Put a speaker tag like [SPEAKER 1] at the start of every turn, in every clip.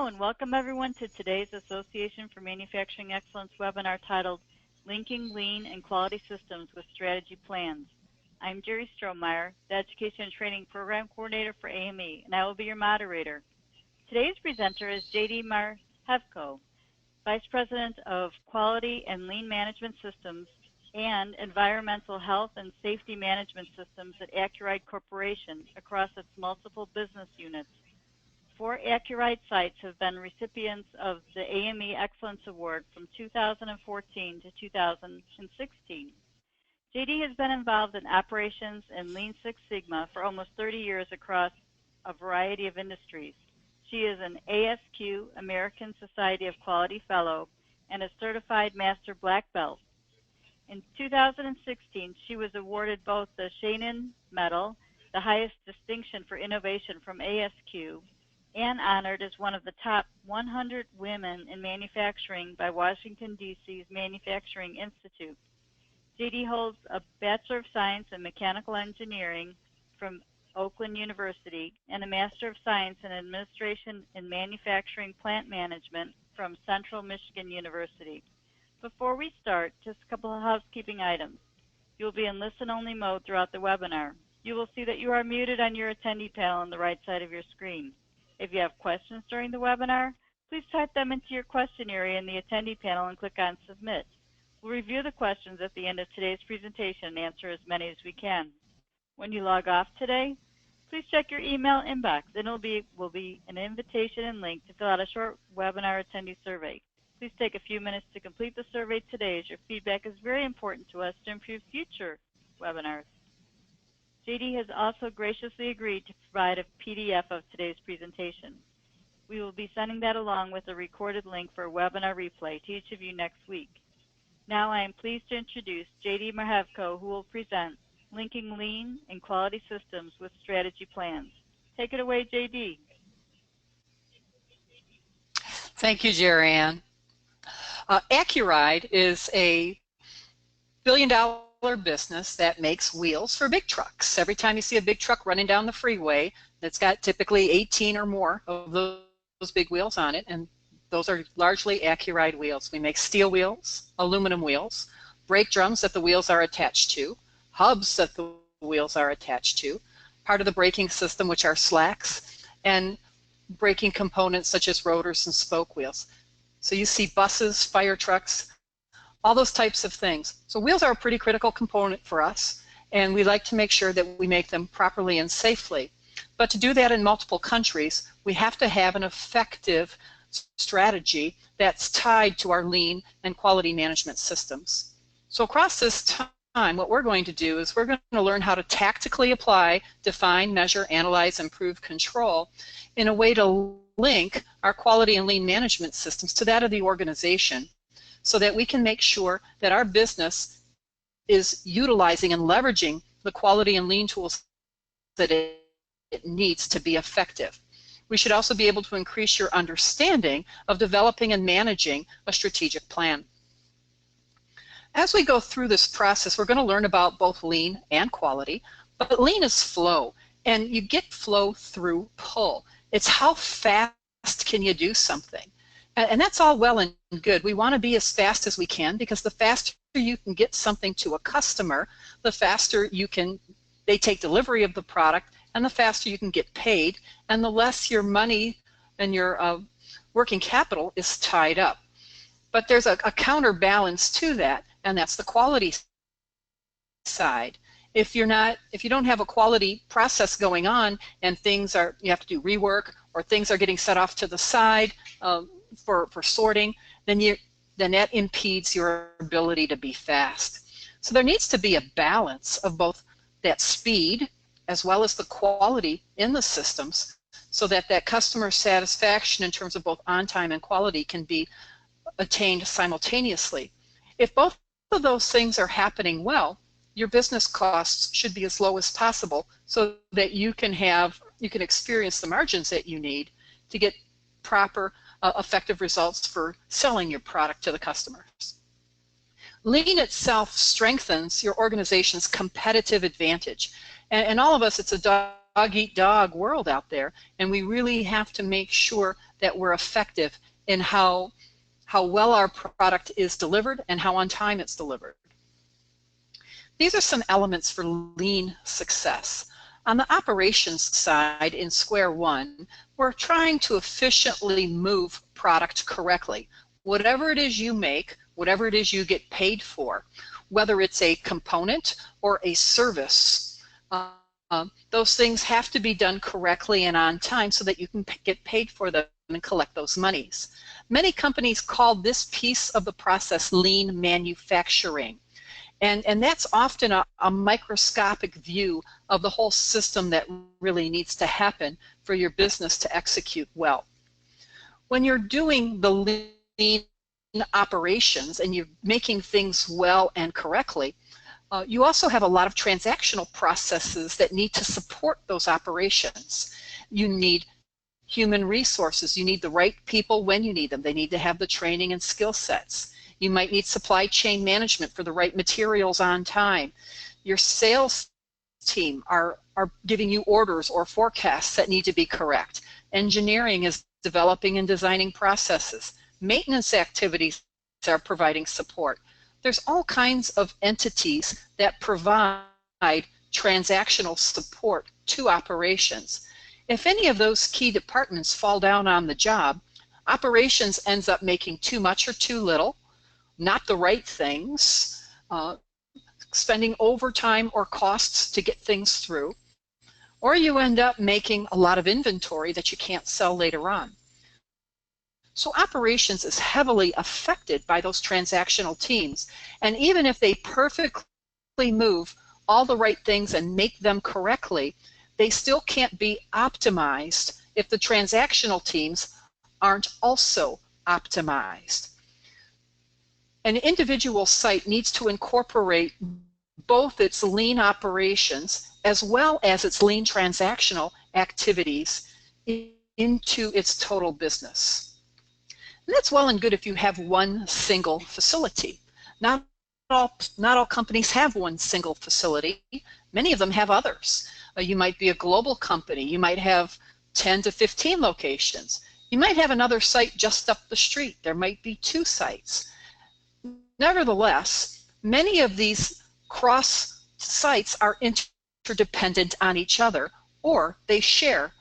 [SPEAKER 1] Hello and welcome everyone to today's Association for Manufacturing Excellence webinar titled Linking Lean and Quality Systems with Strategy Plans. I'm Jerry Strohmeyer, the Education and Training Program Coordinator for AME, and I will be your moderator. Today's presenter is J.D. Marhevko, Vice President of Quality and Lean Management Systems and Environmental Health and Safety Management Systems at Accuride Corporation across its multiple business units. 4 Accuride sites have been recipients of the AME Excellence Award from 2014 to 2016. JD has been involved in operations and Lean Six Sigma for almost 30 years across a variety of industries. She is an ASQ American Society of Quality Fellow and a Certified Master Black Belt. In 2016, she was awarded both the Shainin Medal, the highest distinction for innovation from ASQ, and honored as one of the top 100 women in manufacturing by Washington, D.C.'s Manufacturing Institute. JD holds a Bachelor of Science in Mechanical Engineering from Oakland University and a Master of Science in Administration in Manufacturing Plant Management from Central Michigan University. Before we start, just a couple of housekeeping items. You will be in listen-only mode throughout the webinar. You will see that you are muted on your attendee panel on the right side of your screen. If you have questions during the webinar, please type them into your question area in the attendee panel and click on Submit. We'll review the questions at the end of today's presentation and answer as many as we can. When you log off today, please check your email inbox, and it will be an invitation and link to fill out a short webinar attendee survey. Please take a few minutes to complete the survey today, as your feedback is very important to us to improve future webinars. JD has also graciously agreed to provide a PDF of today's presentation. We will be sending that along with a recorded link for a webinar replay to each of you next week. Now I am pleased to introduce JD Marhevko, who will present Linking Lean and Quality Systems with Strategy Plans. Take it away, JD.
[SPEAKER 2] Thank you, Jerry Ann. Accuride is a billion-dollar business that makes wheels for big trucks. Every time you see a big truck running down the freeway, that's got typically 18 or more of those big wheels on it, and those are largely Accuride wheels. We make steel wheels, aluminum wheels, brake drums that the wheels are attached to, hubs that the wheels are attached to, part of the braking system, which are slacks, and braking components such as rotors and spoke wheels. So you see buses, fire trucks, all those types of things. So wheels are a pretty critical component for us, and we like to make sure that we make them properly and safely. But to do that in multiple countries, we have to have an effective strategy that's tied to our lean and quality management systems. So across this time, what we're going to do is we're going to learn how to tactically apply, define, measure, analyze, improve, control in a way to link our quality and lean management systems to that of the organization, so that we can make sure that our business is utilizing and leveraging the quality and lean tools that it needs to be effective. We should also be able to increase your understanding of developing and managing a strategic plan. As we go through this process, we're going to learn about both lean and quality, but lean is flow, and you get flow through pull. It's how fast can you do something. And that's all well and good. We want to be as fast as we can, because the faster you can get something to a customer, the faster they take delivery of the product, and the faster you can get paid, and the less your money and your working capital is tied up. But there's a counterbalance to that, and that's the quality side. If you don't have a quality process going on, and you have to do rework, or things are getting set off to the side for sorting, then that impedes your ability to be fast. So there needs to be a balance of both that speed as well as the quality in the systems, so that customer satisfaction in terms of both on time and quality can be attained simultaneously. If both of those things are happening well, your business costs should be as low as possible, so that you can experience the margins that you need to get proper effective results for selling your product to the customers. Lean itself strengthens your organization's competitive advantage. And all of us, it's a dog dog-eat-dog world out there, and we really have to make sure that we're effective in how well our product is delivered and how on time it's delivered. These are some elements for lean success. On the operations side, in square one, we're trying to efficiently move product correctly. Whatever it is you make, whatever it is you get paid for, whether it's a component or a service, those things have to be done correctly and on time so that you can get paid for them and collect those monies. Many companies call this piece of the process lean manufacturing. And that's often a microscopic view of the whole system that really needs to happen for your business to execute well. When you're doing the lean operations and you're making things well and correctly, you also have a lot of transactional processes that need to support those operations. You need human resources. You need the right people when you need them. They need to have the training and skill sets. You might need supply chain management for the right materials on time. Your sales team are giving you orders or forecasts that need to be correct. Engineering is developing and designing processes. Maintenance activities are providing support. There's all kinds of entities that provide transactional support to operations. If any of those key departments fall down on the job, operations ends up making too much or too little, not the right things, spending overtime or costs to get things through, or you end up making a lot of inventory that you can't sell later on. So operations is heavily affected by those transactional teams, and even if they perfectly move all the right things and make them correctly, they still can't be optimized if the transactional teams aren't also optimized. An individual site needs to incorporate both its lean operations as well as its lean transactional activities into its total business. And that's well and good if you have one single facility. Not all companies have one single facility. Many of them have others. You might be a global company. You might have 10 to 15 locations. You might have another site just up the street. There might be 2 sites. Nevertheless, many of these cross sites are interdependent on each other, or they share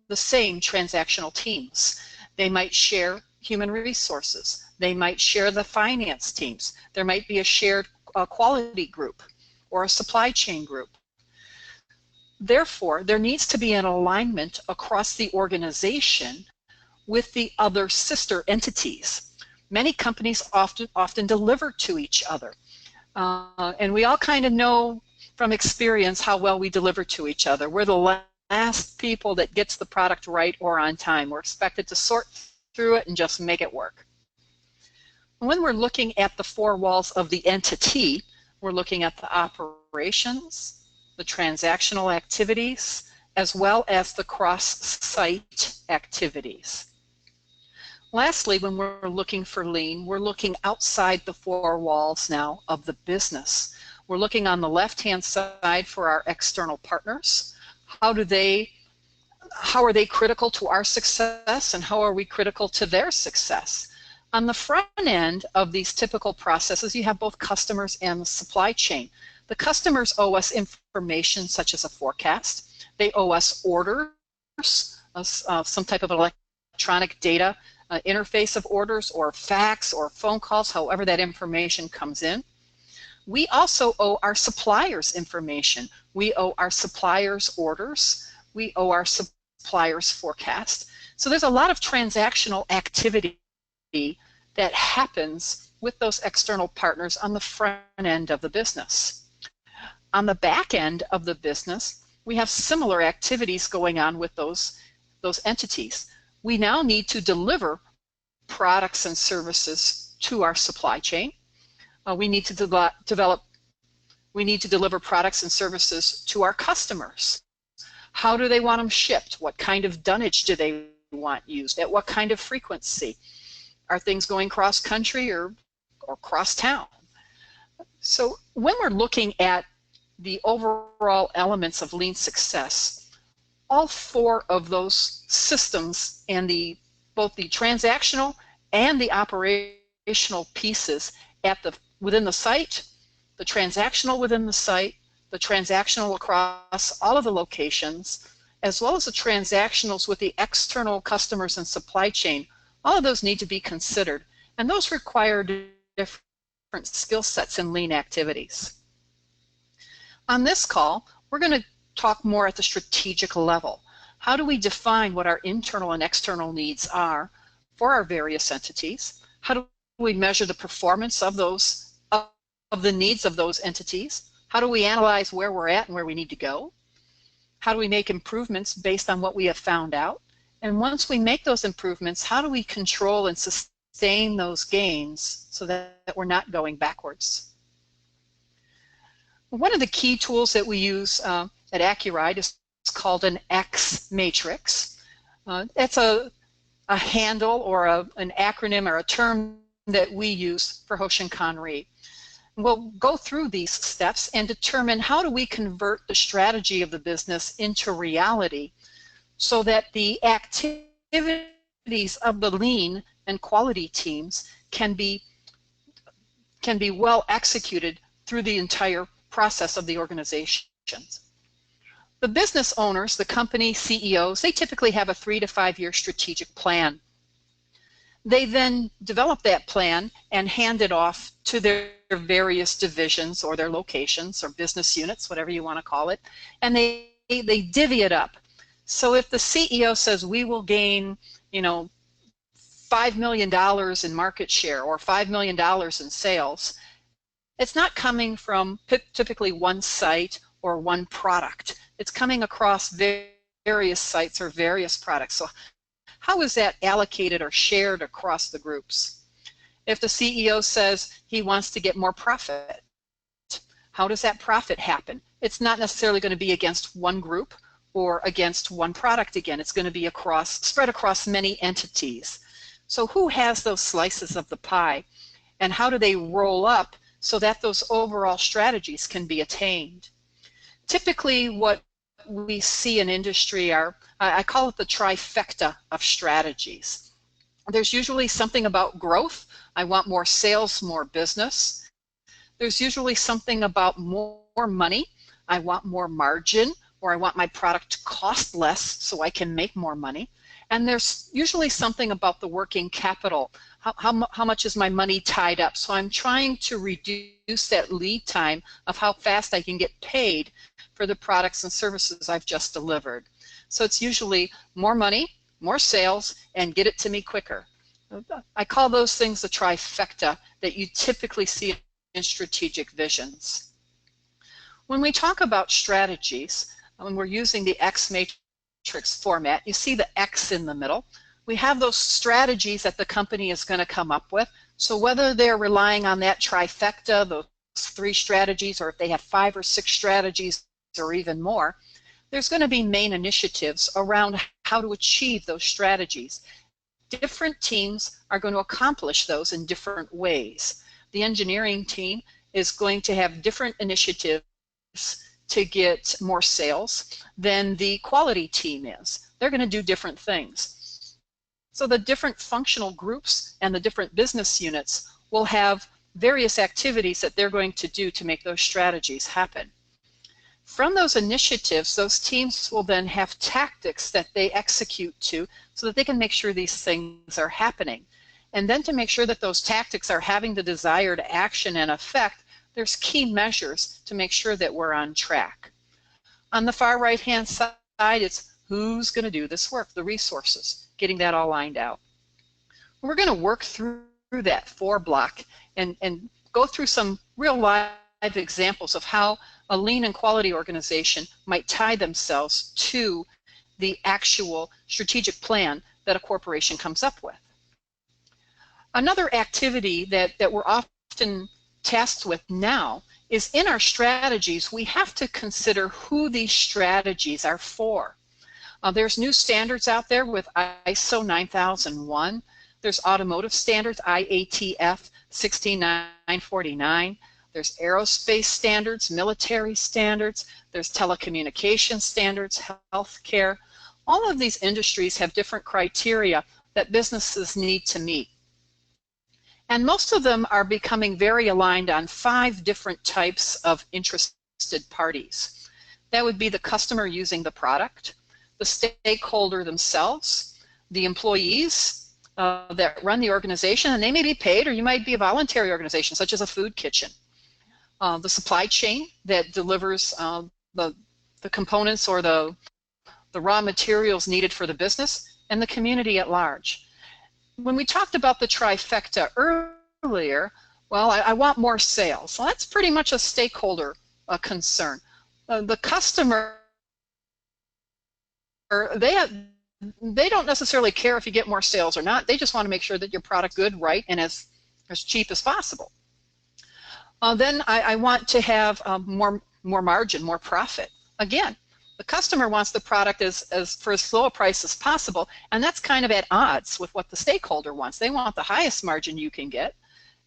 [SPEAKER 2] the same transactional teams. They might share human resources. They might share the finance teams. There might be a shared quality group or a supply chain group. Therefore, there needs to be an alignment across the organization with the other sister entities. Many companies often deliver to each other. And we all kind of know from experience how well we deliver to each other. We're the last people that gets the product right or on time. We're expected to sort through it and just make it work. When we're looking at the 4 walls of the entity, we're looking at the operations, the transactional activities, as well as the cross-site activities. Lastly, when we're looking for lean, we're looking outside the 4 walls now of the business. We're looking on the left-hand side for our external partners. How are they critical to our success, and how are we critical to their success? On the front end of these typical processes, you have both customers and the supply chain. The customers owe us information such as a forecast. They owe us orders, some type of electronic data interface of orders, or fax or phone calls, however that information comes in. We also owe our suppliers information. We owe our suppliers orders. We owe our suppliers forecast. So there's a lot of transactional activity that happens with those external partners on the front end of the business. On the back end of the business, we have similar activities going on with those entities. We now need to deliver products and services to our supply chain. We need to deliver products and services to our customers. How do they want them shipped? What kind of dunnage do they want used? At what kind of frequency? Are things going cross-country or cross-town? So when we're looking at the overall elements of lean success, all four of those systems and both the transactional and the operational pieces within the site, the transactional within the site, the transactional across all of the locations, as well as the transactionals with the external customers and supply chain. All of those need to be considered, and those require different skill sets in lean activities. On this call, we're going to talk more at the strategic level. How do we define what our internal and external needs are for our various entities? How do we measure the performance of the needs of those entities? How do we analyze where we're at and where we need to go? How do we make improvements based on what we have found out? And once we make those improvements, how do we control and sustain those gains so that we're not going backwards? One of the key tools that we use at Accuride is called an X matrix. It's a handle or an acronym or a term that we use for Hoshin Kanri. We'll go through these steps and determine how do we convert the strategy of the business into reality so that the activities of the lean and quality teams can be well executed through the entire process of the organization. The business owners, the company CEOs, they typically have a 3 to 5 year strategic plan. They then develop that plan and hand it off to their various divisions or their locations or business units, whatever you want to call it, and they divvy it up. So if the CEO says we will gain, $5 million in market share or $5 million in sales, it's not coming from typically one site or one product. It's coming across various sites or various products. So how is that allocated or shared across the groups? If the CEO says he wants to get more profit, how does that profit happen? It's not necessarily going to be against one group or against one product again. It's going to be spread across many entities. So who has those slices of the pie, and how do they roll up so that those overall strategies can be attained? Typically what we see in industry are, I call it the trifecta of strategies. There's usually something about growth. I want more sales, more business. There's usually something about more money. I want more margin, or I want my product to cost less so I can make more money. And there's usually something about the working capital. How much is my money tied up? So I'm trying to reduce that lead time of how fast I can get paid for the products and services I've just delivered. So it's usually more money, more sales, and get it to me quicker. I call those things the trifecta that you typically see in strategic visions. When we talk about strategies, when we're using the X matrix format, you see the X in the middle. We have those strategies that the company is going to come up with. So whether they're relying on that trifecta, those 3 strategies, or if they have 5 or 6 strategies or even more, there's going to be main initiatives around how to achieve those strategies. Different teams are going to accomplish those in different ways. The engineering team is going to have different initiatives to get more sales than the quality team is. They're going to do different things. So the different functional groups and the different business units will have various activities that they're going to do to make those strategies happen. From those initiatives, those teams will then have tactics that they execute to so that they can make sure these things are happening. And then to make sure that those tactics are having the desired action and effect, there's key measures to make sure that we're on track. On the far right-hand side, it's who's going to do this work, the resources, getting that all lined out. We're going to work through that 4 block and go through some real live examples of how a lean and quality organization might tie themselves to the actual strategic plan that a corporation comes up with. Another activity that we're often tasked with now is in our strategies, we have to consider who these strategies are for. There's new standards out there with ISO 9001. There's automotive standards, IATF 16949. there's aerospace standards, military standards, there's telecommunication standards, healthcare. All of these industries have different criteria that businesses need to meet. And most of them are becoming very aligned on 5 different types of interested parties. That would be the customer using the product, the stakeholder themselves, the employees that run the organization, and they may be paid, or you might be a voluntary organization such as a food kitchen, the supply chain that delivers the components or the raw materials needed for the business, and the community at large. When we talked about the trifecta earlier, well, I want more sales. Well, that's pretty much a stakeholder concern. The customer, they don't necessarily care if you get more sales or not. They just want to make sure that your product's good, right, and as cheap as possible. Then I want to have more margin, more profit. Again, the customer wants the product for as low a price as possible, and that's kind of at odds with what the stakeholder wants. They want the highest margin you can get,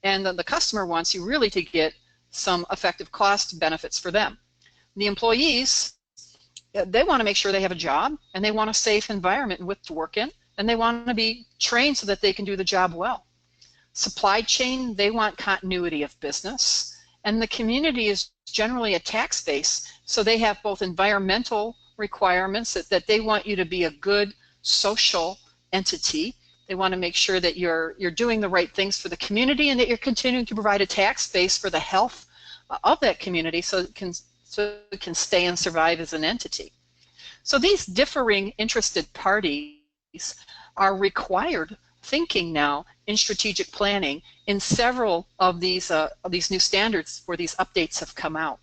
[SPEAKER 2] and the customer wants you really to get some effective cost benefits for them. The employees, they want to make sure they have a job, and they want a safe environment in which to work in, and they want to be trained so that they can do the job well. Supply chain, they want continuity of business, and the community is generally a tax base, so they have both environmental requirements that they want you to be a good social entity. They want to make sure that you're doing the right things for the community and that you're continuing to provide a tax base for the health of that community so it can stay and survive as an entity. So these differing interested parties are required thinking now in strategic planning in several of these new standards where these updates have come out.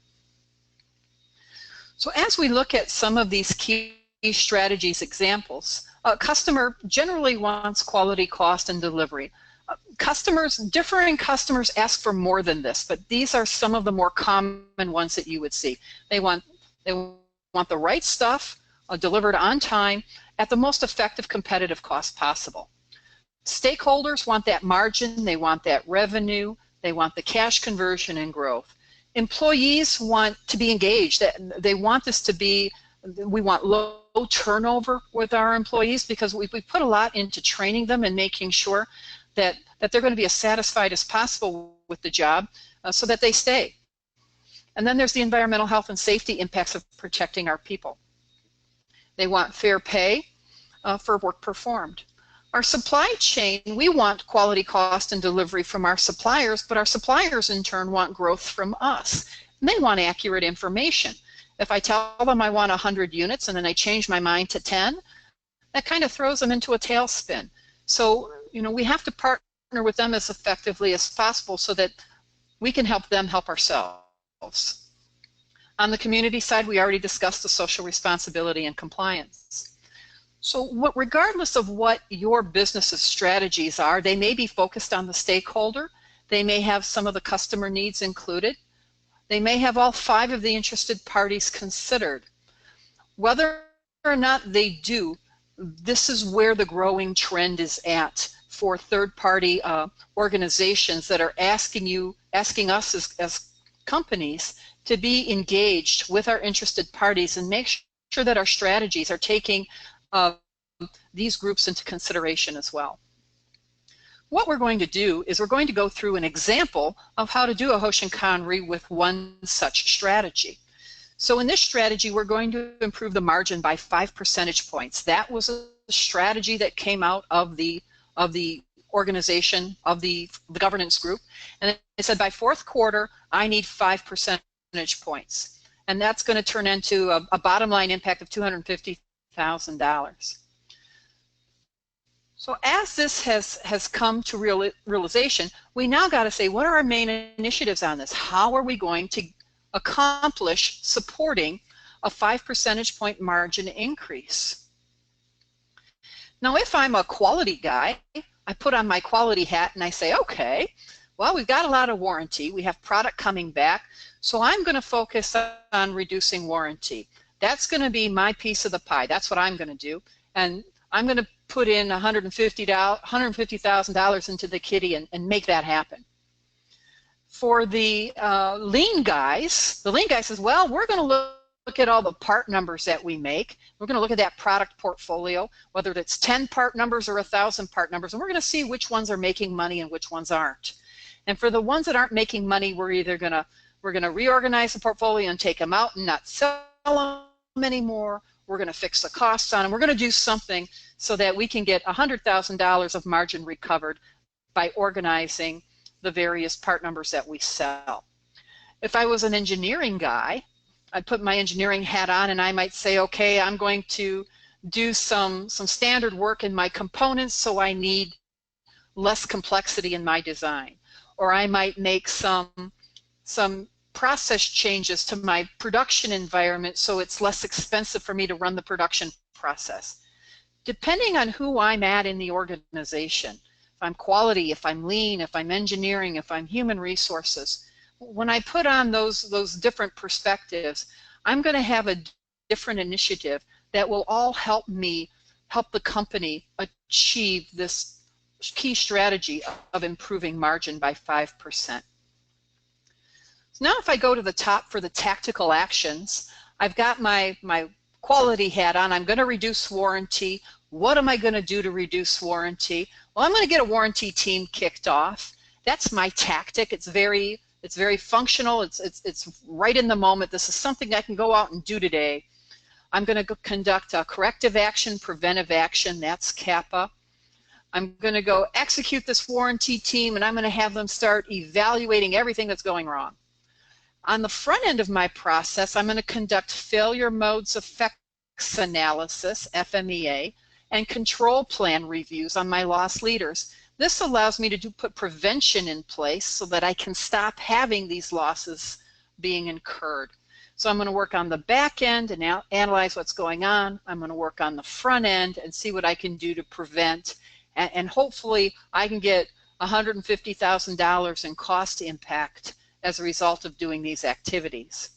[SPEAKER 2] So as we look at some of these key strategies examples, a customer generally wants quality, cost, and delivery. Differing customers ask for more than this, but these are some of the more common ones that you would see. They want the right stuff delivered on time at the most effective competitive cost possible. Stakeholders want that margin, they want that revenue, they want the cash conversion and growth. Employees want to be engaged. They want this to be, we want low turnover with our employees because we put a lot into training them and making sure that they're going to be as satisfied as possible with the job so that they stay. And then there's the environmental health and safety impacts of protecting our people. They want fair pay for work performed. Our supply chain, we want quality, cost, and delivery from our suppliers, but our suppliers in turn want growth from us. And they want accurate information. If I tell them I want 100 units and then I change my mind to 10, that kind of throws them into a tailspin. So, we have to partner with them as effectively as possible so that we can help them help ourselves. On the community side, we already discussed the social responsibility and compliance. So regardless of what your business's strategies are, they may be focused on the stakeholder, they may have some of the customer needs included, they may have all 5 of the interested parties considered. Whether or not they do, this is where the growing trend is at for third-party organizations that are asking us as companies to be engaged with our interested parties and make sure that our strategies are taking these groups into consideration as well. What we're going to do is we're going to go through an example of how to do a Hoshin Kanri with one such strategy. So in this strategy, we're going to improve the margin by 5 percentage points. That was a strategy that came out of the organization, of the governance group, and it said by 4th quarter, I need 5 percentage points. And that's going to turn into a bottom line impact of $250,000. So as this has come to realization, we now got to say, what are our main initiatives on this? How are we going to accomplish supporting a 5 percentage point margin increase? Now, if I'm a quality guy, I put on my quality hat and I say, okay, well, we've got a lot of warranty. We have product coming back, so I'm going to focus on reducing warranty. That's going to be my piece of the pie. That's what I'm going to do. And I'm going to put in $150,000 into the kitty and make that happen. For the lean guys, says, well, we're going to look at all the part numbers that we make. We're going to look at that product portfolio, whether it's 10 part numbers or 1,000 part numbers, and we're going to see which ones are making money and which ones aren't. And for the ones that aren't making money, we're either going to reorganize the portfolio and take them out and not sell them anymore. We're going to fix the costs on them. We're going to do something so that we can get $100,000 of margin recovered by organizing the various part numbers that we sell. If I was an engineering guy, I'd put my engineering hat on and I might say, okay, I'm going to do some standard work in my components, so I need less complexity in my design. Or I might make some process changes to my production environment so it's less expensive for me to run the production process. Depending on who I'm at in the organization, if I'm quality, if I'm lean, if I'm engineering, if I'm human resources, when I put on those different perspectives, I'm going to have a different initiative that will all help the company achieve this key strategy of improving margin by 5%. So now if I go to the top for the tactical actions, I've got my quality hat on. I'm going to reduce warranty. What am I going to do to reduce warranty? Well, I'm going to get a warranty team kicked off. That's my tactic. It's very functional. It's right in the moment. This is something I can go out and do today. I'm going to conduct a corrective action, preventive action. That's CAPA. I'm going to go execute this warranty team, and I'm going to have them start evaluating everything that's going wrong. On the front end of my process, I'm going to conduct failure modes effects analysis, FMEA, and control plan reviews on my loss leaders. This allows me to put prevention in place so that I can stop having these losses being incurred. So I'm going to work on the back end and analyze what's going on. I'm going to work on the front end and see what I can do to prevent, and hopefully I can get $150,000 in cost impact as a result of doing these activities.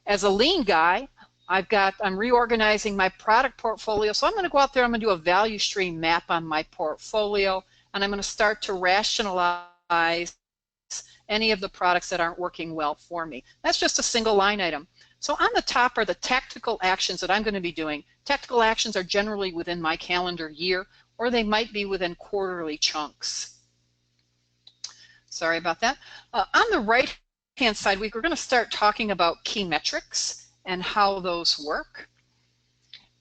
[SPEAKER 2] As a lean guy, I'm reorganizing my product portfolio, so I'm going to go out there, I'm going to do a value stream map on my portfolio, and I'm going to start to rationalize any of the products that aren't working well for me. That's just a single line item. So on the top are the tactical actions that I'm going to be doing. Tactical actions are generally within my calendar year, or they might be within quarterly chunks. Sorry about that. On the right-hand side, we're going to start talking about key metrics and how those work.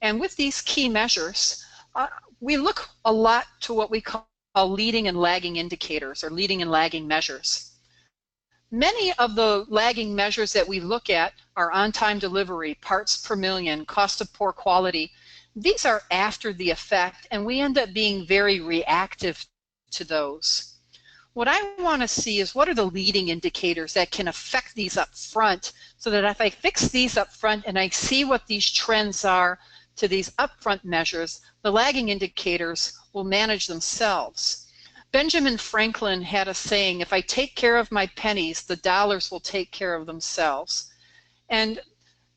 [SPEAKER 2] And with these key measures, we look a lot to what we call leading and lagging indicators, or leading and lagging measures. Many of the lagging measures that we look at are on-time delivery, parts per million, cost of poor quality. These are after the effect, and we end up being very reactive to those. What I want to see is what are the leading indicators that can affect these up front, so that if I fix these up front and I see what these trends are to these upfront measures, the lagging indicators will manage themselves. Benjamin Franklin had a saying, if I take care of my pennies, the dollars will take care of themselves. And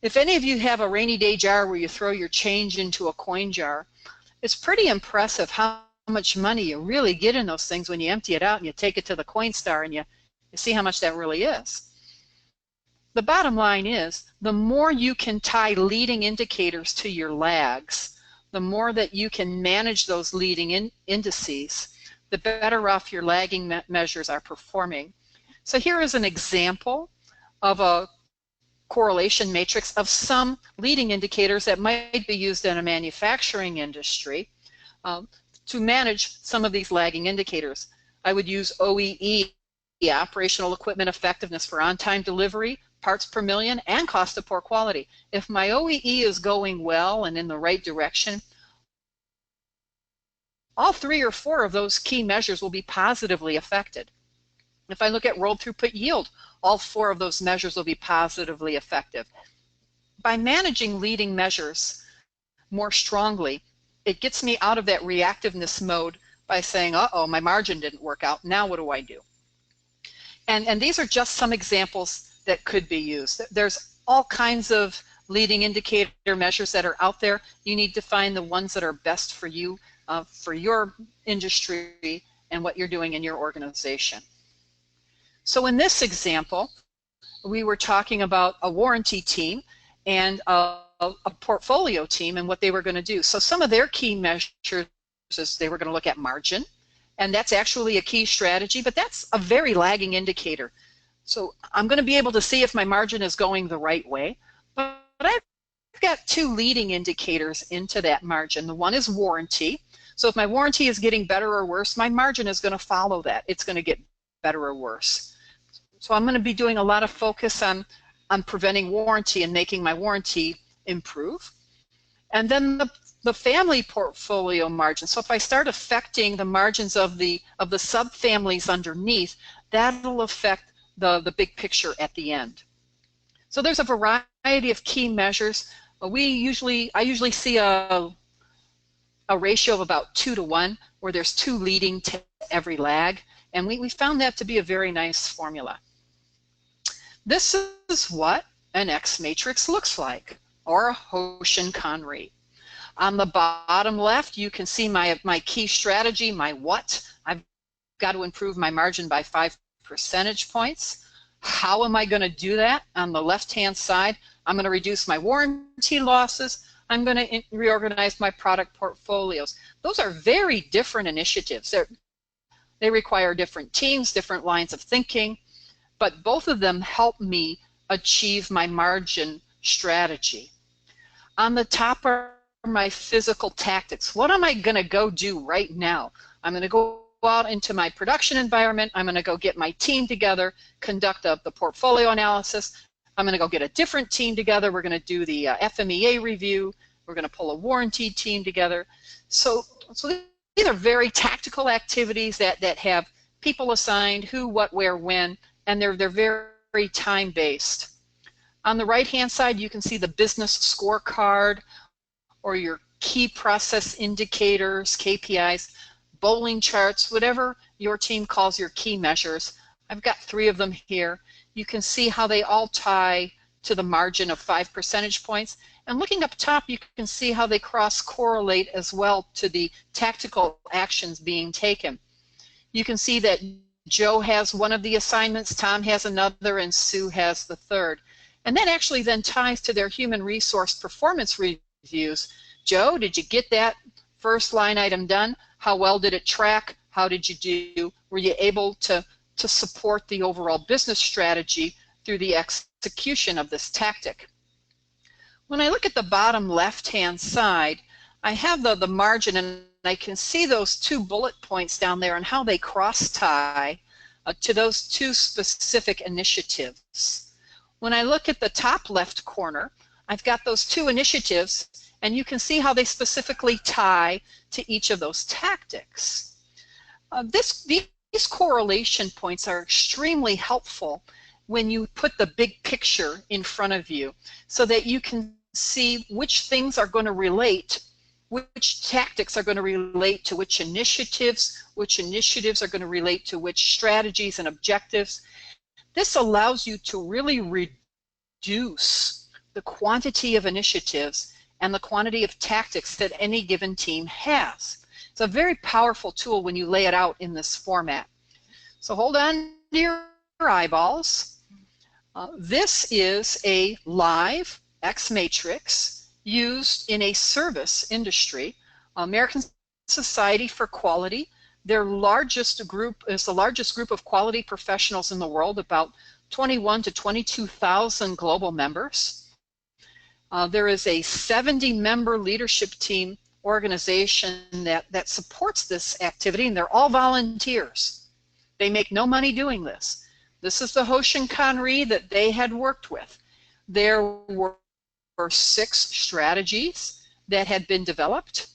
[SPEAKER 2] if any of you have a rainy day jar where you throw your change into a coin jar, it's pretty impressive how much money you really get in those things when you empty it out and you take it to the Coinstar and you see how much that really is. The bottom line is, the more you can tie leading indicators to your lags, the more that you can manage those leading indices, the better off your lagging measures are performing. So here is an example of a correlation matrix of some leading indicators that might be used in a manufacturing industry to manage some of these lagging indicators. I would use OEE, operational equipment effectiveness, for on-time delivery, parts per million, and cost of poor quality. If my OEE is going well and in the right direction, all 3 or 4 of those key measures will be positively affected. If I look at rolled throughput yield, all 4 of those measures will be positively effective. By managing leading measures more strongly, it gets me out of that reactiveness mode by saying, uh-oh, my margin didn't work out, now what do I do? And these are just some examples that could be used. There's all kinds of leading indicator measures that are out there. You need to find the ones that are best for you, for your industry, and what you're doing in your organization. So in this example, we were talking about a warranty team and a portfolio team and what they were going to do. So some of their key measures is they were going to look at margin, and that's actually a key strategy, but that's a very lagging indicator. So I'm going to be able to see if my margin is going the right way, but I've got two leading indicators into that margin. The one is warranty. So if my warranty is getting better or worse, my margin is going to follow that. It's going to get better or worse. So I'm going to be doing a lot of focus on preventing warranty and making my warranty improve. And then the family portfolio margin. So if I start affecting the margins of the subfamilies underneath, that'll affect the big picture at the end. So there's a variety of key measures. I usually see a ratio of about 2 to 1, where there's 2 leading to every lag, and we found that to be a very nice formula. This is what an X matrix looks like, or a Hoshin Kanri. On the bottom left, you can see my key strategy, my what. I've got to improve my margin by 5 percentage points. How am I going to do that? On the left-hand side, I'm going to reduce my warranty losses. I'm going to reorganize my product portfolios. Those are very different initiatives. They require different teams, different lines of thinking, but both of them help me achieve my margin strategy. On the top are my physical tactics. What am I going to go do right now? I'm going to go out into my production environment. I'm going to go get my team together, conduct the portfolio analysis. I'm going to go get a different team together. We're going to do the FMEA review. We're going to pull a warranty team together. So these are very tactical activities that have people assigned, who, what, where, when, and they're very time-based. On the right-hand side, you can see the business scorecard or your key process indicators, KPIs, bowling charts, whatever your team calls your key measures. I've got 3 of them here. You can see how they all tie to the margin of 5 percentage points. And looking up top, you can see how they cross-correlate as well to the tactical actions being taken. You can see that Joe has one of the assignments, Tom has another, and Sue has the third. And that actually then ties to their human resource performance reviews. Joe, did you get that first line item done? How well did it track? How did you do? Were you able to support the overall business strategy through the execution of this tactic? When I look at the bottom left-hand side, I have the margin, and I can see those 2 bullet points down there and how they cross-tie to those 2 specific initiatives. When I look at the top left corner, I've got those 2 initiatives, and you can see how they specifically tie to each of those tactics. These correlation points are extremely helpful when you put the big picture in front of you so that you can see which things are going to relate, which tactics are going to relate to which initiatives are going to relate to which strategies and objectives. This allows you to really reduce the quantity of initiatives and the quantity of tactics that any given team has. It's a very powerful tool when you lay it out in this format. So hold on to your eyeballs. This is a live X matrix used in a service industry. American Society for Quality, their largest group is the largest group of quality professionals in the world, about 21 to 22,000 global members. There is a 70-member leadership team organization that supports this activity, and they're all volunteers. They make no money doing this. This is the Hoshin Kanri that they had worked with. There were 6 strategies that had been developed.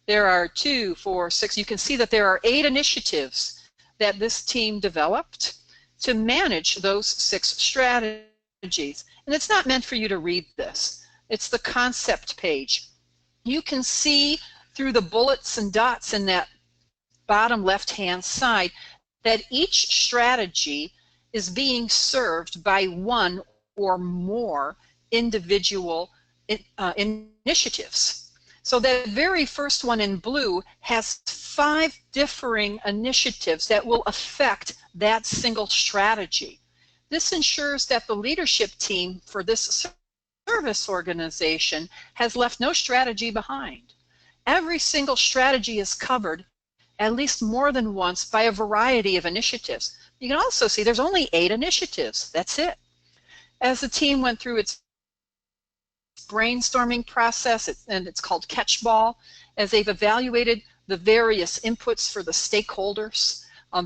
[SPEAKER 2] There are 2, 4, 6. You can see that there are 8 initiatives that this team developed to manage those 6 strategies. And it's not meant for you to read this. It's the concept page. You can see through the bullets and dots in that bottom left-hand side that each strategy is being served by 1 or more individual initiatives. So the very first one in blue has 5 differing initiatives that will affect that single strategy. This ensures that the leadership team for this service organization has left no strategy behind. Every single strategy is covered at least more than once by a variety of initiatives. You can also see there's only 8 initiatives. That's it. As the team went through its brainstorming process, and it's called catchball, as they've evaluated the various inputs for the stakeholders,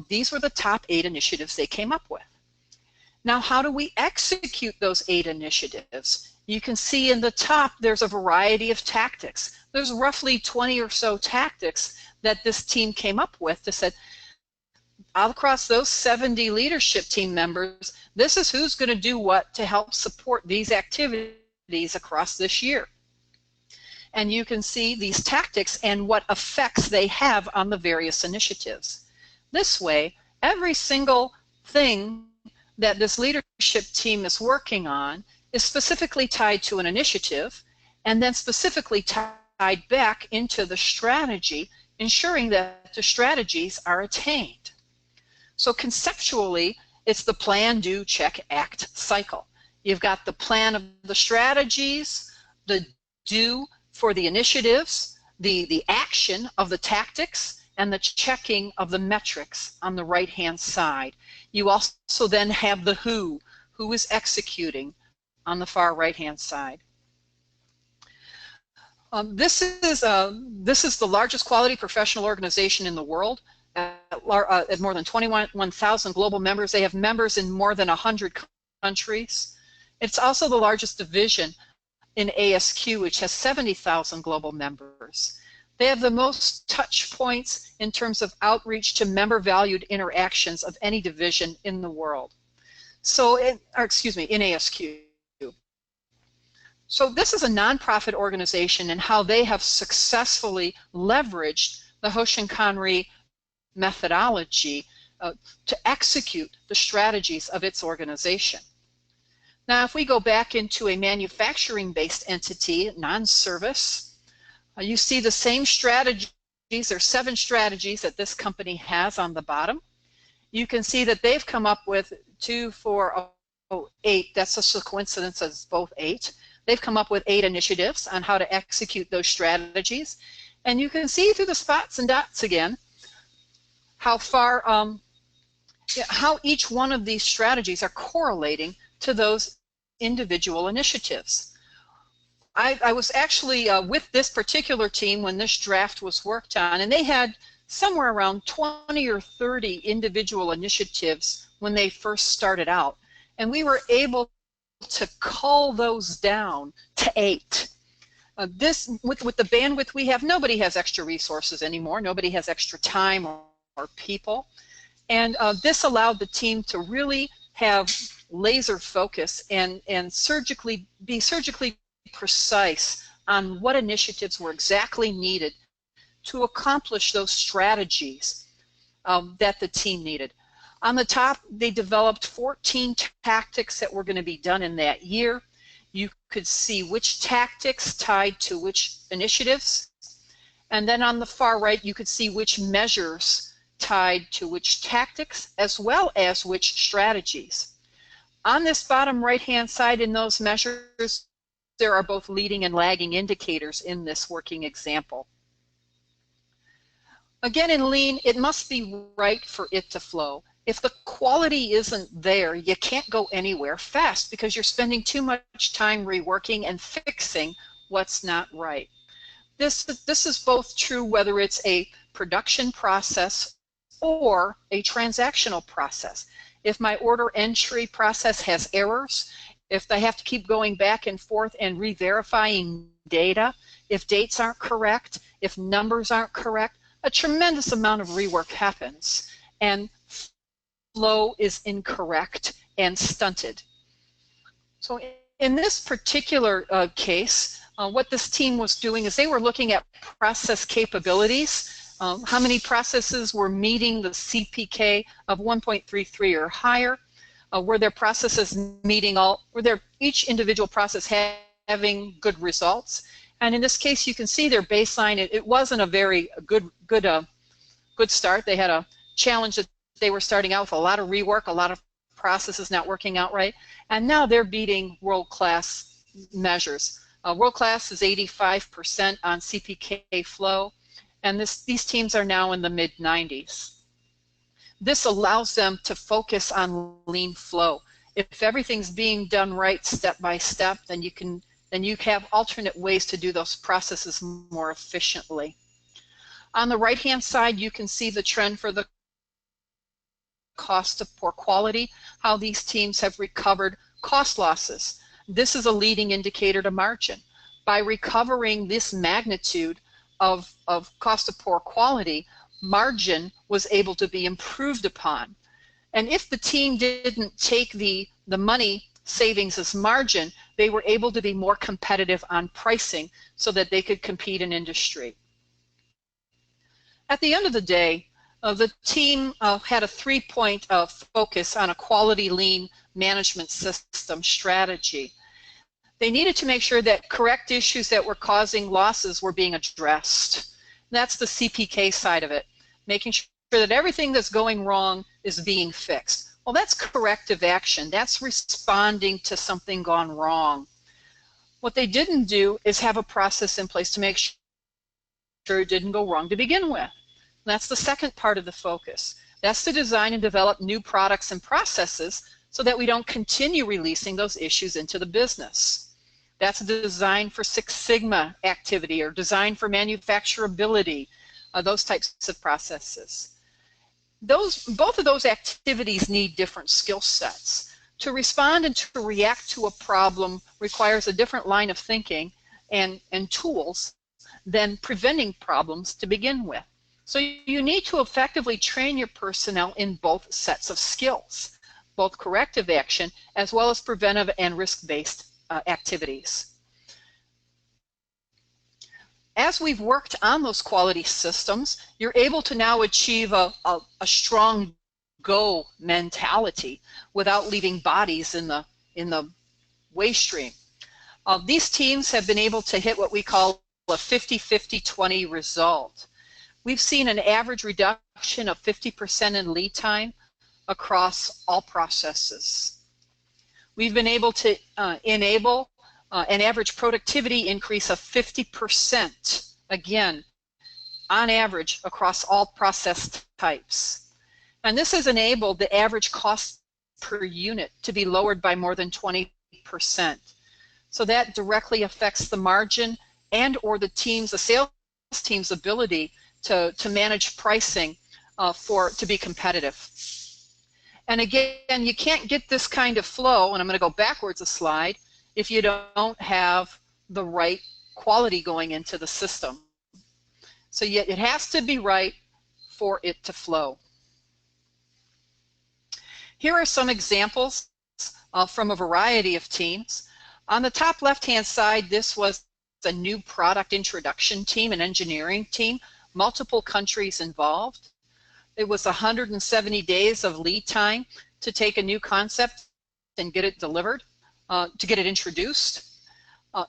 [SPEAKER 2] these were the top 8 initiatives they came up with. Now, how do we execute those 8 initiatives? You can see in the top there's a variety of tactics. There's roughly 20 or so tactics that this team came up with that said, across those 70 leadership team members, this is who's going to do what to help support these activities across this year. And you can see these tactics and what effects they have on the various initiatives. This way, every single thing that this leadership team is working on is specifically tied to an initiative and then specifically tied back into the strategy, ensuring that the strategies are attained. So conceptually, it's the plan, do, check, act cycle. You've got the plan of the strategies, the do for the initiatives, the action of the tactics, and the checking of the metrics on the right-hand side. You also then have the who is executing on the far right-hand side. This is the largest quality professional organization in the world. At more than 21,000 global members. They have members in more than 100 countries. It's also the largest division in ASQ, which has 70,000 global members. They have the most touch points in terms of outreach to member-valued interactions of any division in the world. So, in ASQ. So this is a nonprofit organization and how they have successfully leveraged the Hoshin Kanri methodology to execute the strategies of its organization. Now, if we go back into a manufacturing-based entity, non-service, you see the same strategies. There are 7 strategies that this company has on the bottom. You can see that they've come up with 2, 4, 8. That's just a coincidence as both 8. They've come up with 8 initiatives on how to execute those strategies. And you can see through the spots and dots again how far, how each one of these strategies are correlating to those individual initiatives. I was actually with this particular team when this draft was worked on, and they had somewhere around 20 or 30 individual initiatives when they first started out. And we were able to cull those down to 8. This, with the bandwidth we have, nobody has extra resources anymore. Nobody has extra time or people. And this allowed the team to really have laser focus and be surgically precise on what initiatives were exactly needed to accomplish those strategies that the team needed. On the top, they developed 14 tactics that were going to be done in that year. You could see which tactics tied to which initiatives. And then on the far right, you could see which measures tied to which tactics, as well as which strategies. On this bottom right-hand side in those measures, there are both leading and lagging indicators in this working example. Again, in lean, it must be right for it to flow. If the quality isn't there, you can't go anywhere fast because you're spending too much time reworking and fixing what's not right. This is both true whether it's a production process or a transactional process. If my order entry process has errors, if I have to keep going back and forth and re-verifying data, if dates aren't correct, if numbers aren't correct, a tremendous amount of rework happens, and flow is incorrect and stunted. So in this particular case, what this team was doing is they were looking at process capabilities, how many processes were meeting the CPK of 1.33 or higher, were their processes meeting each individual process having good results. And in this case, you can see their baseline. It wasn't a very good start. They had a challenge that they were starting out with a lot of rework, a lot of processes not working out right, and now they're beating world-class measures. World-class is 85% on CPK flow, and these teams are now in the mid-90s. This allows them to focus on lean flow. If everything's being done right step by step, then you have alternate ways to do those processes more efficiently. On the right-hand side, you can see the trend for the cost of poor quality, how these teams have recovered cost losses. This is a leading indicator to margin. By recovering this magnitude of cost of poor quality, margin was able to be improved upon. And if the team didn't take the money savings as margin, they were able to be more competitive on pricing so that they could compete in industry. At the end of the day, the team had a 3-point focus on a quality lean management system strategy. They needed to make sure that correct issues that were causing losses were being addressed. That's the CPK side of it, making sure that everything that's going wrong is being fixed. Well, that's corrective action. That's responding to something gone wrong. What they didn't do is have a process in place to make sure it didn't go wrong to begin with. That's the second part of the focus. That's to design and develop new products and processes so that we don't continue releasing those issues into the business. That's a design for Six Sigma activity or design for manufacturability, those types of processes. Both of those activities need different skill sets. To respond and to react to a problem requires a different line of thinking and tools than preventing problems to begin with. So you need to effectively train your personnel in both sets of skills, both corrective action as well as preventive and risk-based activities. As we've worked on those quality systems, you're able to now achieve a strong go mentality without leaving bodies in the waste stream. These teams have been able to hit what we call a 50-50-20 result. We've seen an average reduction of 50% in lead time across all processes. We've been able to enable an average productivity increase of 50%, again, on average across all process types. And this has enabled the average cost per unit to be lowered by more than 20%. So that directly affects the margin and or the sales team's ability to manage pricing to be competitive. And again, you can't get this kind of flow, and I'm going to go backwards a slide, if you don't have the right quality going into the system. So it has to be right for it to flow. Here are some examples from a variety of teams. On the top left-hand side, this was a new product introduction team, an engineering team, multiple countries involved. It was 170 days of lead time to take a new concept and get it delivered, to get it introduced.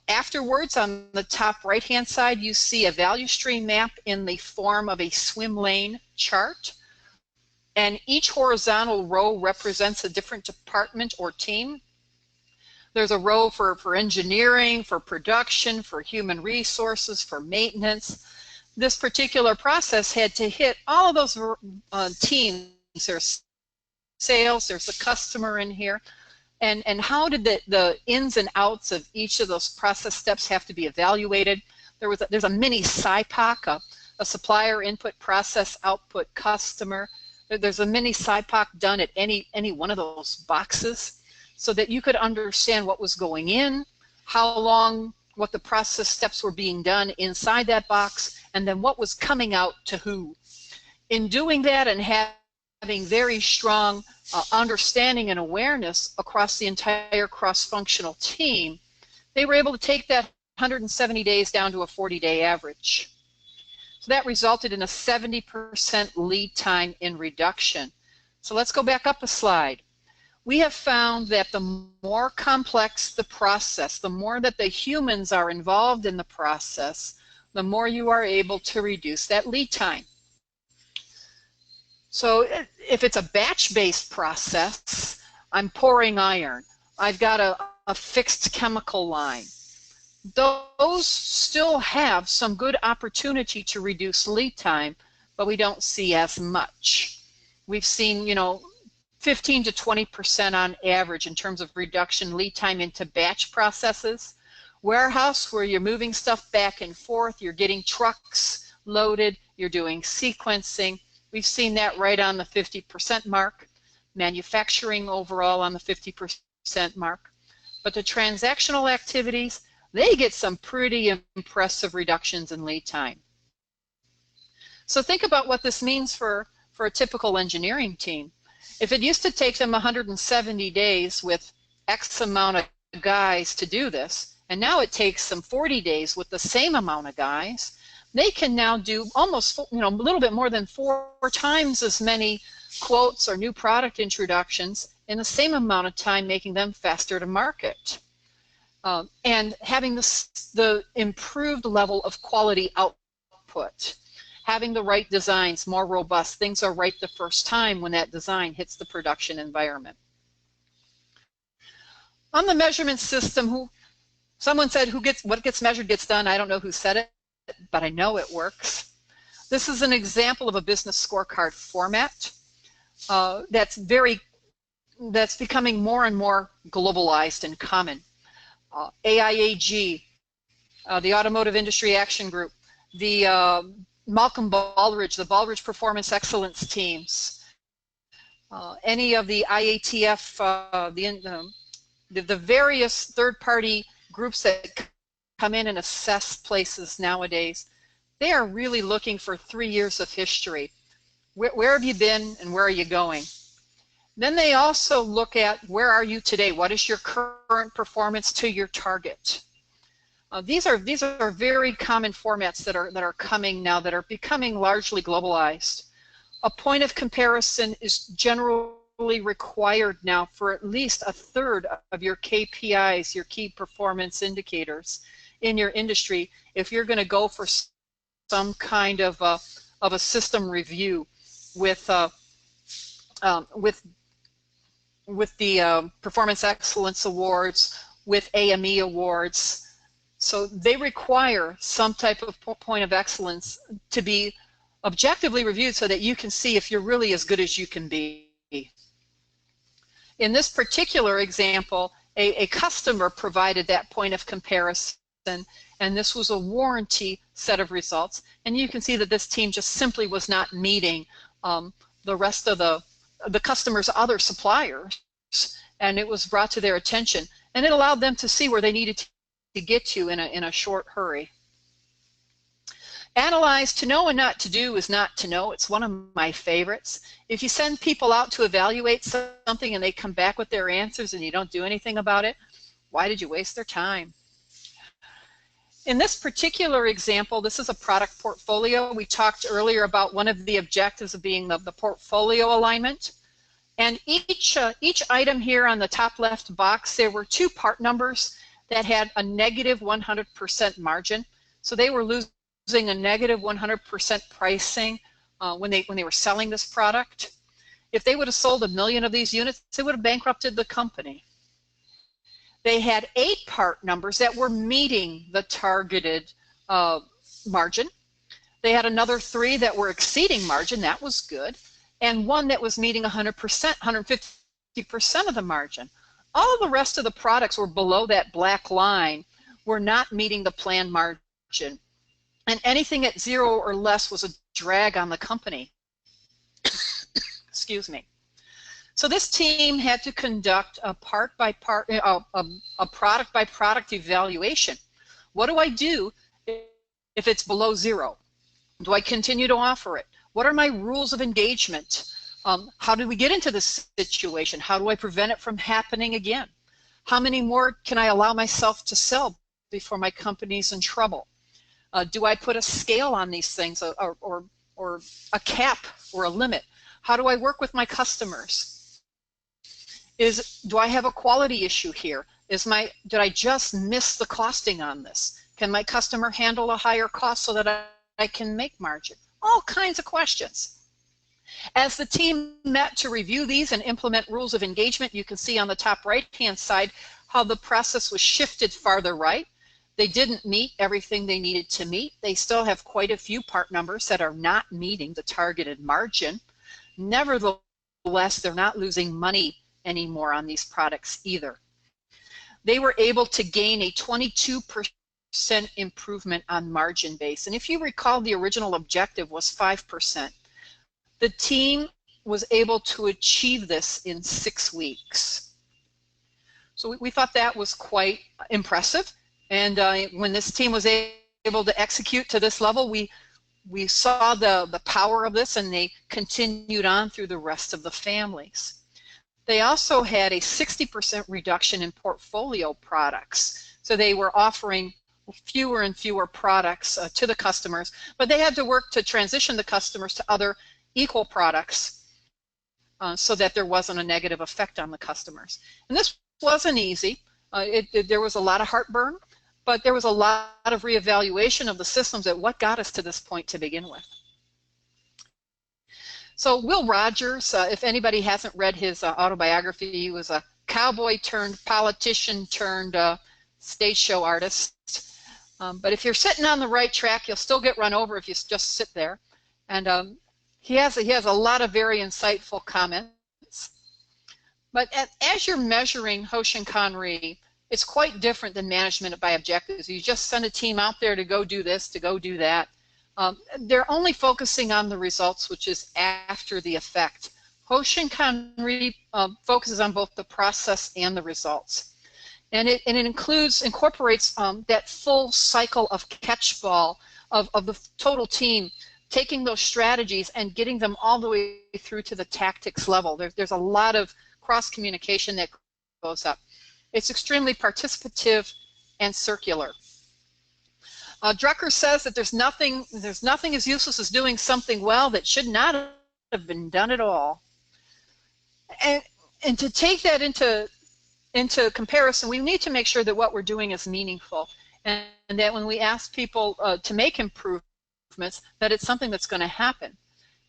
[SPEAKER 2] Afterwards, on the top right-hand side, you see a value stream map in the form of a swim lane chart. And each horizontal row represents a different department or team. There's a row for engineering, for production, for human resources, for maintenance. This particular process had to hit all of those teams. There's sales, there's a customer in here. And how did the ins and outs of each of those process steps have to be evaluated? There's a mini SIPOC, a supplier input process output customer. There's a mini SIPOC done at any one of those boxes so that you could understand what was going in, how long, what the process steps were being done inside that box, and then what was coming out to who. In doing that and having very strong understanding and awareness across the entire cross-functional team, they were able to take that 170 days down to a 40-day average. So that resulted in a 70% lead time in reduction. So let's go back up a slide. We have found that the more complex the process, the more that the humans are involved in the process, the more you are able to reduce that lead time. So if it's a batch-based process, I'm pouring iron. I've got a fixed chemical line. Those still have some good opportunity to reduce lead time, but we don't see as much. We've seen, 15 to 20% on average in terms of reduction lead time into batch processes. Warehouse, where you're moving stuff back and forth, you're getting trucks loaded, you're doing sequencing. We've seen that right on the 50% mark. Manufacturing overall on the 50% mark. But the transactional activities, they get some pretty impressive reductions in lead time. So think about what this means for a typical engineering team. If it used to take them 170 days with X amount of guys to do this, and now it takes them 40 days with the same amount of guys, they can now do almost, a little bit more than 4 times as many quotes or new product introductions in the same amount of time, making them faster to market. And having the improved level of quality output. Having the right designs, more robust, things are right the first time when that design hits the production environment. On the measurement system, someone said what gets measured gets done. I don't know who said it, but I know it works. This is an example of a business scorecard format that's becoming more and more globalized and common. AIAG, the Automotive Industry Action Group, the Malcolm Baldrige, the Baldrige Performance Excellence teams, any of the IATF, the various third-party groups that come in and assess places nowadays, they are really looking for 3 years of history. Where have you been and where are you going? Then they also look at where are you today? What is your current performance to your target? These are very common formats that are coming now, that are becoming largely globalized. A point of comparison is generally required now for at least a third of your KPIs, your key performance indicators in your industry, if you're going to go for some kind of a system review with the Performance Excellence Awards, with AME Awards. So they require some type of point of excellence to be objectively reviewed so that you can see if you're really as good as you can be. In this particular example, a customer provided that point of comparison, and this was a warranty set of results. And you can see that this team just simply was not meeting the rest of the customer's other suppliers, and it was brought to their attention, and it allowed them to see where they needed to get to in a short hurry. Analyze, to know and not to do is not to know. It's one of my favorites. If you send people out to evaluate something and they come back with their answers and you don't do anything about it, why did you waste their time? In this particular example, this is a product portfolio. We talked earlier about one of the objectives of being the portfolio alignment. And each item here on the top left box, there were 2 part numbers that had a negative 100% margin. So they were losing a negative 100% pricing when they were selling this product. If they would have sold 1 million of these units, it would have bankrupted the company. They had 8 part numbers that were meeting the targeted margin. They had another 3 that were exceeding margin, that was good, and 1 that was meeting 100%, 150% of the margin. All of the rest of the products were below that black line, were not meeting the planned margin. And anything at 0 or less was a drag on the company. Excuse me. So this team had to conduct a product by product evaluation. What do I do if it's below 0? Do I continue to offer it? What are my rules of engagement? How do we get into this situation? How do I prevent it from happening again? How many more can I allow myself to sell before my company's in trouble? Do I put a scale on these things, or a cap or a limit? How do I work with my customers? Do I have a quality issue here? Did I just miss the costing on this? Can my customer handle a higher cost so that I can make margin? All kinds of questions. As the team met to review these and implement rules of engagement, you can see on the top right-hand side how the process was shifted farther right. They didn't meet everything they needed to meet. They still have quite a few part numbers that are not meeting the targeted margin. Nevertheless, they're not losing money anymore on these products either. They were able to gain a 22% improvement on margin base. And if you recall, the original objective was 5%. The team was able to achieve this in 6 weeks. So we thought that was quite impressive. And when this team was able to execute to this level, we saw the power of this, and they continued on through the rest of the families. They also had a 60% reduction in portfolio products. So they were offering fewer and fewer products to the customers, but they had to work to transition the customers to other equal products so that there wasn't a negative effect on the customers. And this wasn't easy. There was a lot of heartburn, but there was a lot of reevaluation of the systems at what got us to this point to begin with. So Will Rogers, if anybody hasn't read his autobiography, he was a cowboy turned politician turned stage show artist. But if you're sitting on the right track, you'll still get run over if you just sit there. And he has a lot of very insightful comments. But as you're measuring Hoshin Kanri, it's quite different than management by objectives. You just send a team out there to go do this, to go do that. They're only focusing on the results, which is after the effect. Hoshin Kanri focuses on both the process and the results. And it incorporates that full cycle of catchball of the total team, taking those strategies and getting them all the way through to the tactics level. There's a lot of cross-communication that goes up. It's extremely participative and circular. Drucker says that there's nothing as useless as doing something well that should not have been done at all. And to take that into comparison, we need to make sure that what we're doing is meaningful, and that when we ask people to make improvements, that it's something that's going to happen.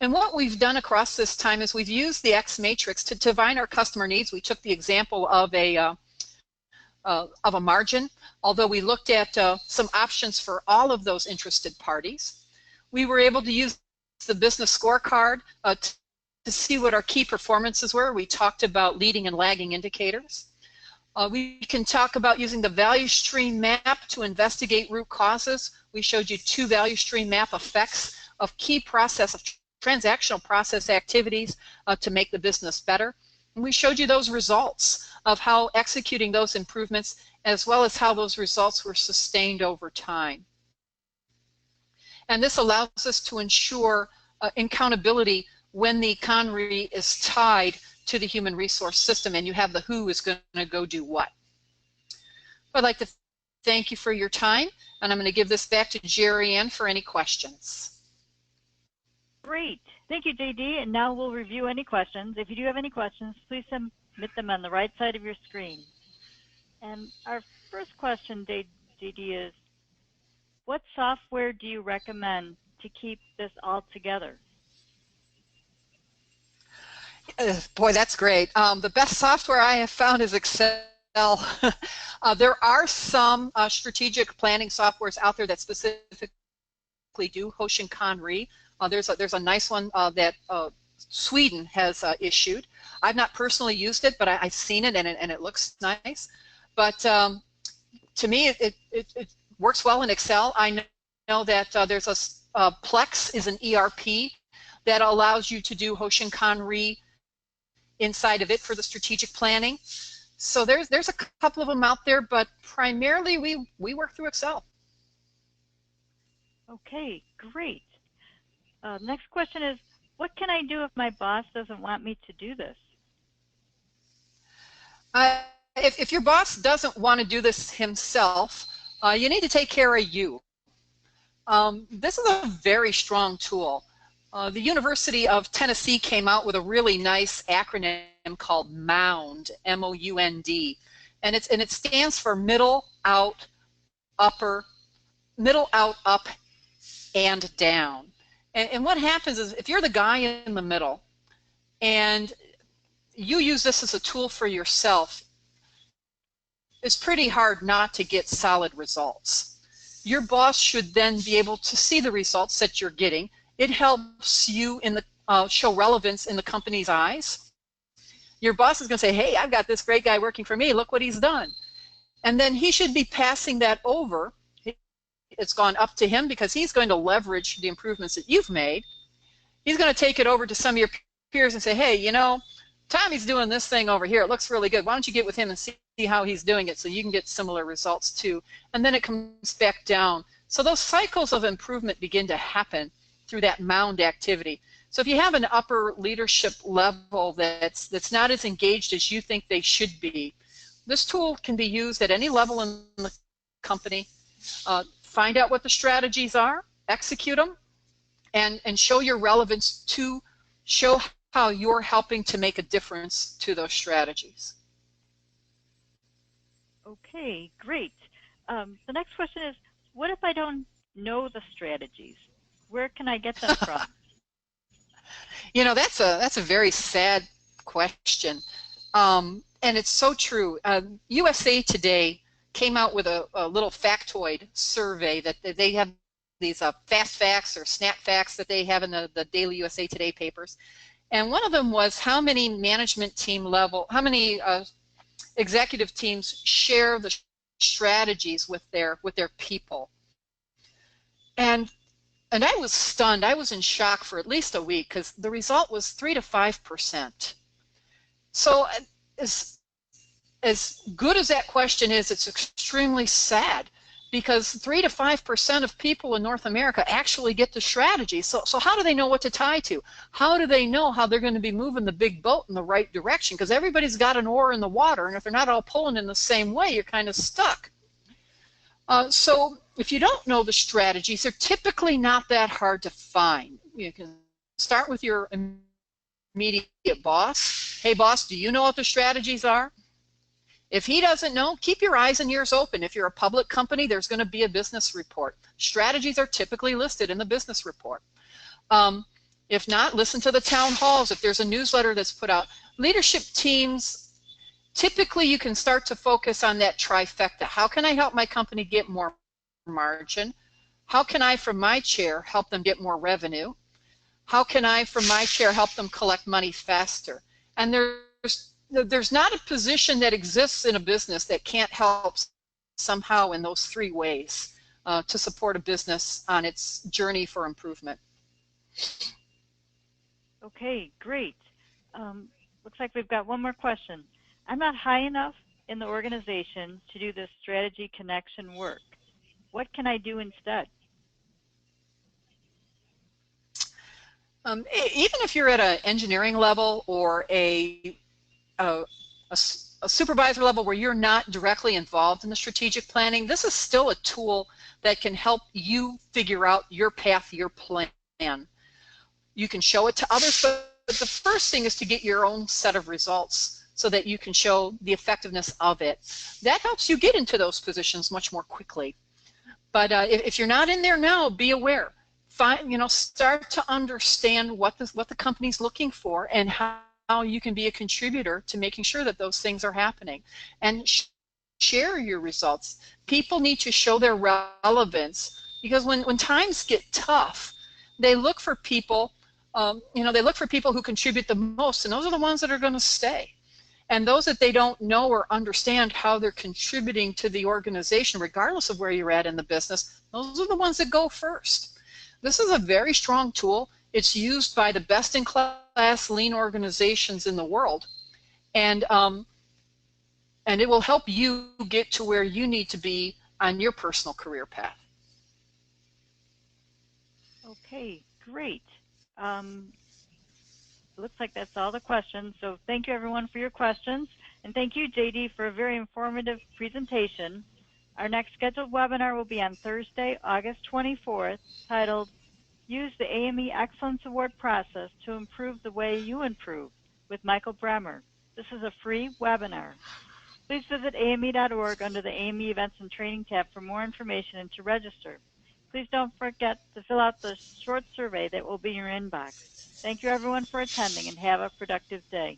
[SPEAKER 2] And what we've done across this time is we've used the X matrix to divine our customer needs. We took the example of a margin, although we looked at some options for all of those interested parties. We were able to use the business scorecard to see what our key performances were. We talked about leading and lagging indicators. We can talk about using the value stream map to investigate root causes. We showed you 2 value stream map effects of key process, of transactional process activities to make the business better. And we showed you those results of how executing those improvements, as well as how those results were sustained over time. And this allows us to ensure accountability when the Kanri is tied to the human resource system and you have the who is going to go do what. I'd like to thank you for your time, and I'm going to give this back to Jerry Ann for any questions.
[SPEAKER 1] Great. Thank you, JD. And now we'll review any questions. If you do have any questions, please submit them on the right side of your screen. And our first question, JD, is what software do you recommend to keep this all together?
[SPEAKER 2] Boy, that's great. The best software I have found is Excel. There are some strategic planning softwares out there that specifically do Hoshin Kanri. There's a nice one that Sweden has issued. I've not personally used it, but I've seen it, and it looks nice. But to me, it works well in Excel. I know that there's a Plex is an ERP that allows you to do Hoshin Kanri inside of it for the strategic planning. So there's a couple of them out there, but primarily we work through Excel. Okay,
[SPEAKER 1] great. Next question is, what can I do if my boss doesn't want me to do this?
[SPEAKER 2] If your boss doesn't want to do this himself, you need to take care of you. This is a very strong tool. The University of Tennessee came out with a really nice acronym called MOUND, M-O-U-N-D, and it stands for middle, out, up, and down. And what happens is if you're the guy in the middle and you use this as a tool for yourself, it's pretty hard not to get solid results. Your boss should then be able to see the results that you're getting. It helps you in the show relevance in the company's eyes. Your boss is going to say, hey, I've got this great guy working for me, look what he's done. And then he should be passing that over. It's gone up to him because he's going to leverage the improvements that you've made. He's going to take it over to some of your peers and say, hey, you know, Tommy's doing this thing over here. It looks really good. Why don't you get with him and see how he's doing it so you can get similar results too. And then it comes back down. So those cycles of improvement begin to happen through that mound activity. So if you have an upper leadership level that's not as engaged as you think they should be, this tool can be used at any level in the company. Find out what the strategies are, execute them, and show your relevance to show how you're helping to make a difference to those strategies.
[SPEAKER 1] Okay, great. The next question is, what if I don't know the strategies? Where can I get them from?
[SPEAKER 2] You know, that's a very sad question, and it's so true. USA Today came out with a little factoid survey that they have these fast facts or snap facts that they have in the daily USA Today papers, and one of them was how many management team level, how many executive teams share the strategies with their people. And I was stunned. I was in shock for at least a week because the result was 3 to 5%. So as good as that question is, it's extremely sad because 3 to 5% of people in North America actually get the strategy. So how do they know what to tie to? How do they know how they're going to be moving the big boat in the right direction? Because everybody's got an oar in the water, and if they're not all pulling in the same way, you're kind of stuck. So if you don't know the strategies, they're typically not that hard to find. You can start with your immediate boss. Hey, boss, do you know what the strategies are? If he doesn't know, keep your eyes and ears open. If you're a public company, there's going to be a business report. Strategies are typically listed in the business report. If not, listen to the town halls. If there's a newsletter that's put out. Leadership teams, typically you can start to focus on that trifecta. How can I help my company get more margin? How can I, from my chair, help them get more revenue? How can I, from my chair, help them collect money faster? And there's not a position that exists in a business that can't help somehow in those 3 ways to support a business on its journey for improvement.
[SPEAKER 1] Okay, great. Looks like we've got one more question. I'm not high enough in the organization to do this strategy connection work. What can I do instead?
[SPEAKER 2] Even if you're at an engineering level or a supervisor level where you're not directly involved in the strategic planning, this is still a tool that can help you figure out your path, your plan. You can show it to others, but the first thing is to get your own set of results so that you can show the effectiveness of it. That helps you get into those positions much more quickly. But if you're not in there now, be aware. Start to understand what the company's looking for and how you can be a contributor to making sure that those things are happening. And share your results. People need to show their relevance because when times get tough, they look for people, they look for people who contribute the most, and those are the ones that are going to stay. And those that they don't know or understand how they're contributing to the organization, regardless of where you're at in the business, those are the ones that go first. This is a very strong tool. It's used by the best-in-class lean organizations in the world, and it will help you get to where you need to be on your personal career path.
[SPEAKER 1] Okay, great. Looks like that's all the questions. So thank you everyone for your questions, and thank you JD for a very informative presentation. Our next scheduled webinar will be on Thursday, August 24th, titled Use the AME Excellence Award Process to Improve the Way You Improve with Michael Bremer. This is a free webinar. Please visit AME.org under the AME Events and Training tab for more information and to register. Please don't forget to fill out the short survey that will be in your inbox. Thank you everyone for attending and have a productive day.